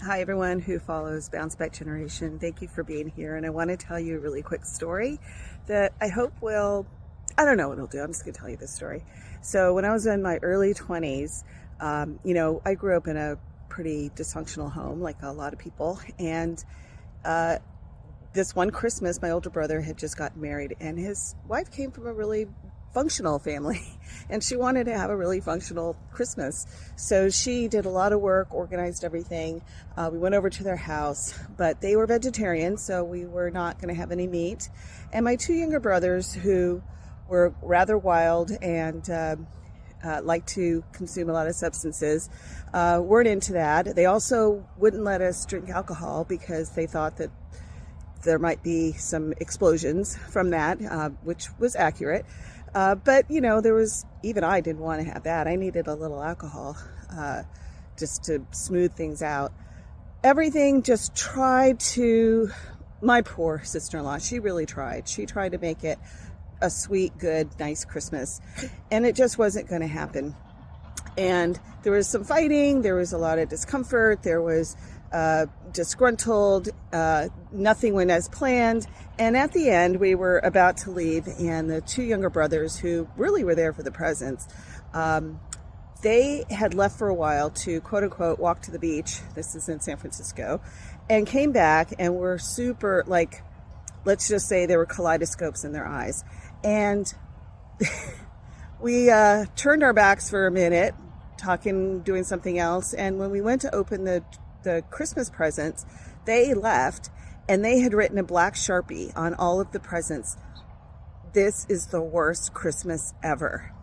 Hi everyone who follows Bounce Back Generation. Thank you for being here, and I want to tell you a really quick story that I hope will, I don't know what it'll do, I'm just going to tell you this story. So when I was in my early 20s, I grew up in a pretty dysfunctional home like a lot of people, and this one Christmas my older brother had just gotten married, and his wife came from a really functional family and she wanted to have a really functional Christmas. So she did a lot of work, organized everything. We went over to their house, but they were vegetarian, so we were not going to have any meat. And my two younger brothers, who were rather wild and like to consume a lot of substances, weren't into that. They also wouldn't let us drink alcohol because they thought that there might be some explosions from that, which was accurate. But there was, even I didn't want to have that. I needed a little alcohol just to smooth things out. Everything just tried to, my poor sister-in-law, she really tried. She tried to make it a sweet, good, nice Christmas, and it just wasn't going to happen. And there was some fighting, there was a lot of discomfort, there was disgruntled, nothing went as planned. And at the end, we were about to leave, and the two younger brothers, who really were there for the presents, they had left for a while to, quote unquote, walk to the beach. This is in San Francisco, and came back and were super, like, let's just say there were kaleidoscopes in their eyes. And we turned our backs for a minute, talking, doing something else. And when we went to open the Christmas presents, they left, and they had written in black Sharpie on all of the presents, "This is the worst Christmas ever."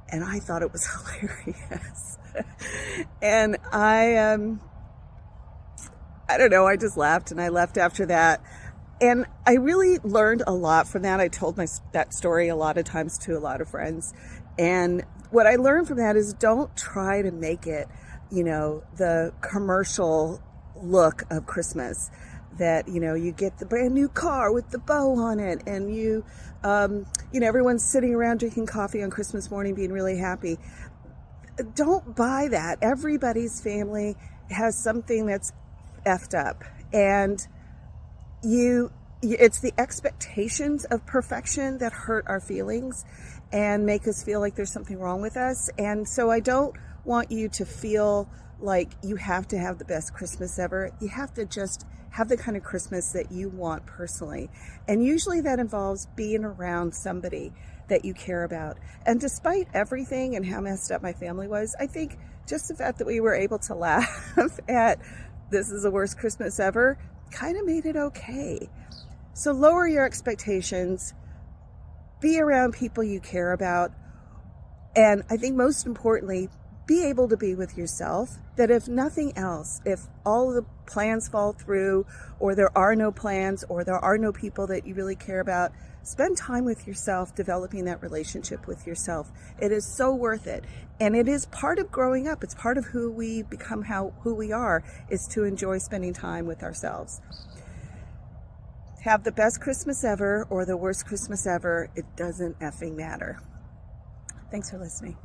And I thought it was hilarious. And I don't know, I just laughed, and I left after that. And I really learned a lot from that. I told that story a lot of times to a lot of friends. And what I learned from that is, don't try to make it, the commercial look of Christmas, that, you get the brand new car with the bow on it, and everyone's sitting around drinking coffee on Christmas morning being really happy. Don't buy that. Everybody's family has something that's effed up, and it's the expectations of perfection that hurt our feelings and make us feel like there's something wrong with us. And so I don't want you to feel like you have to have the best Christmas ever. You have to just have the kind of Christmas that you want personally. And usually that involves being around somebody that you care about. And despite everything and how messed up my family was, I think just the fact that we were able to laugh at "this is the worst Christmas ever" kind of made it okay. So lower your expectations, be around people you care about, and I think most importantly, be able to be with yourself. That if nothing else, if all the plans fall through, or there are no plans, or there are no people that you really care about, spend time with yourself, developing that relationship with yourself. It is so worth it. And it is part of growing up. It's part of who we become, who we are, is to enjoy spending time with ourselves. Have the best Christmas ever or the worst Christmas ever. It doesn't effing matter. Thanks for listening.